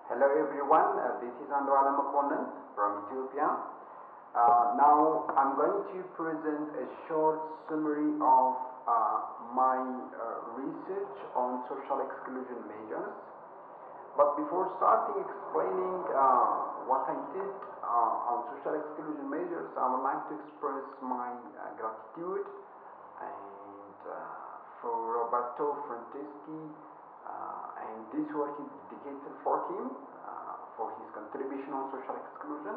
Hello everyone, this is Andualem Mekonnen from Ethiopia. Now I'm going to present a short summary of my research on social exclusion measures. But before starting explaining what I did on social exclusion measures, I would like to express my gratitude and for Roberto Franceschi and this work is dedicated for him, for his contribution on social exclusion.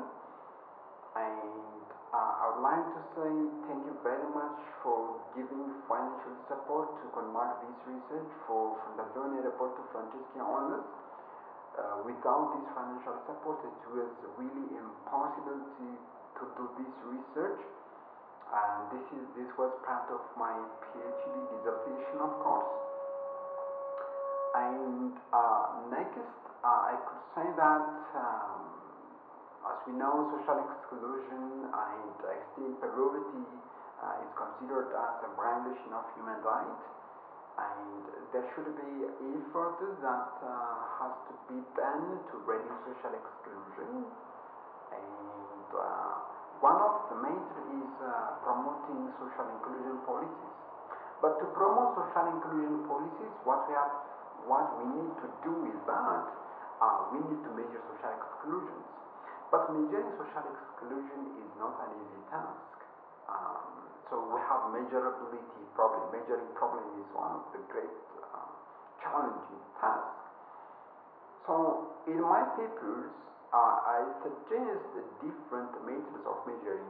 And I would like to say thank you very much for giving financial support to conduct this research for Fondazione Roberto Franceschi on us. Without this financial support, it was really impossible to do this research. And this was part of my PhD dissertation, of course. And next, I could say that, as we know, social exclusion and extreme poverty is considered as a violation of human rights, and there should be efforts that has to be done to reduce social exclusion. And one of the methods is promoting social inclusion policies. But to promote social inclusion policies, what we need to do is that we need to measure social exclusions. But measuring social exclusion is not an easy task. So we have measurability problem. Measuring problem is one of the great challenging tasks. So in my papers, I suggest different methods of measuring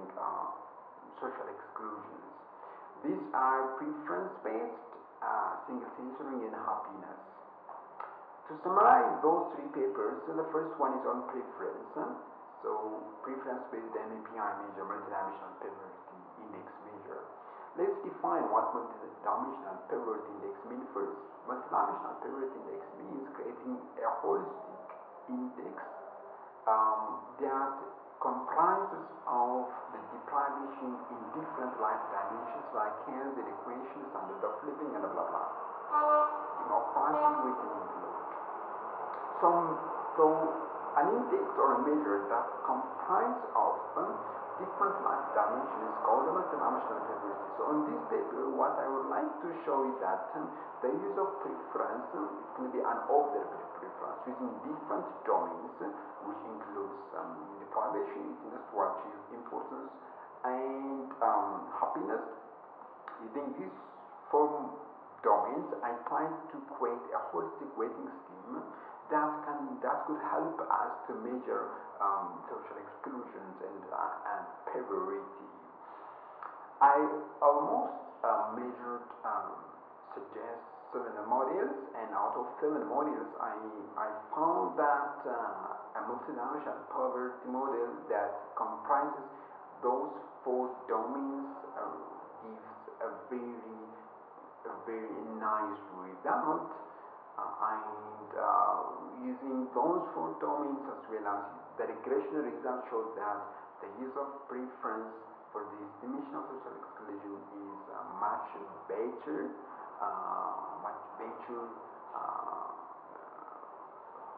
social exclusions. These are preference-based, single sensory, and happiness. To summarize those three papers, the first one is on preference. So preference-based MAPI measure, multidimensional poverty index measure. Let's define what multidimensional poverty index means first. Multidimensional poverty index means creating a holistic index that comprises of the deprivation in different life dimensions like health, education, standard of living, and blah blah. Democracy, waiting include. So an index or a measure that comprises of different life dimensions is called the multidimensional poverty. So on this paper, what I would like to show is that the use of preference, it can be an observed preference using different domains, which includes deprivation, easiness, what is importance, and happiness. Using these four domains, I try to create a holistic weighting scheme that could help us to measure social exclusions and poverty. I almost suggest 7 models, and out of 7 models, I found that a multidimensional poverty model that comprises those 4 domains gives a very nice result. And using those 4 domains as well as the regression results showed that the use of preference for the estimation of social exclusion is much better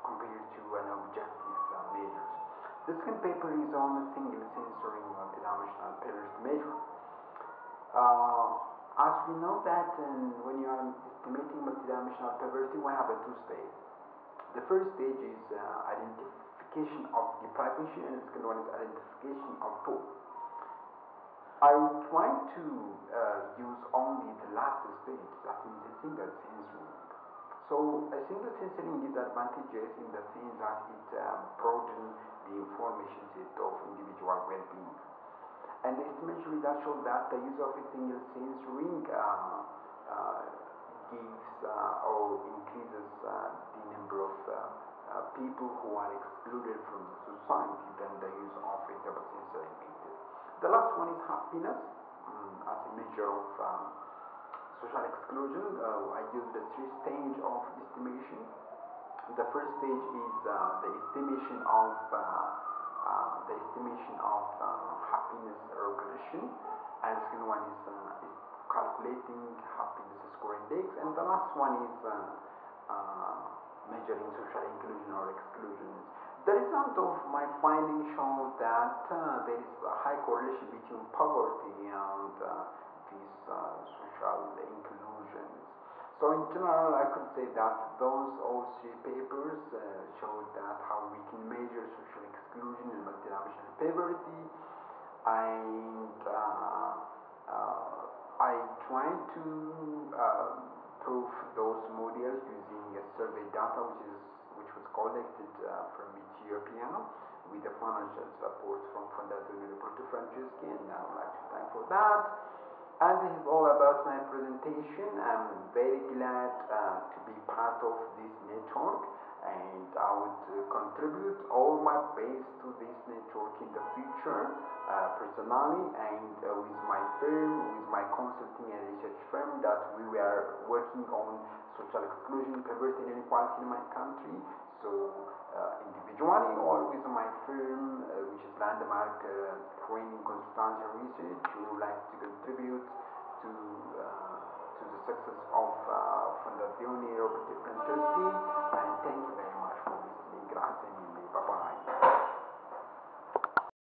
compared to an objective measures. The second paper is on the single sensory multidimensional poverty measure. As we know that when you are estimating multidimensional poverty, we have a 2 stages. The first stage is identification of deprivation, and the second one is identification of poor. I try to use only the last stage, that means a single sensory. So a single sensory is advantageous in the sense that it broadens the information set of individual well-being. And the estimation results show that the use of a single sense ring gives or increases the number of people who are excluded from the society than the use of a double sensory method. The last one is happiness as a measure of social exclusion. I used the 3 stages of estimation. The first stage is the estimation of happiness regression, and the second one is calculating happiness score index, and the last one is measuring social inclusion or exclusion. The result of my findings show that there is a high correlation between poverty and these social inclusions. So in general, I could say that those all three papers show that how we can measure social exclusion and multidimensional poverty, and I tried to prove those models using a survey data which was collected from Ethiopia with the financial support from Roberto Franceschi, and I would like to thank for that. And this is all about my presentation. I'm very glad to be part of this network, and I would contribute all my best to this network in the future, personally, and with my firm, with my consulting and research firm, that we were working on social exclusion, poverty, and inequality in my country. So individually or with my firm, which is Landmark Training Consultancy Research, we would like to contribute to the success of Fondazione Roberto Franceschi, and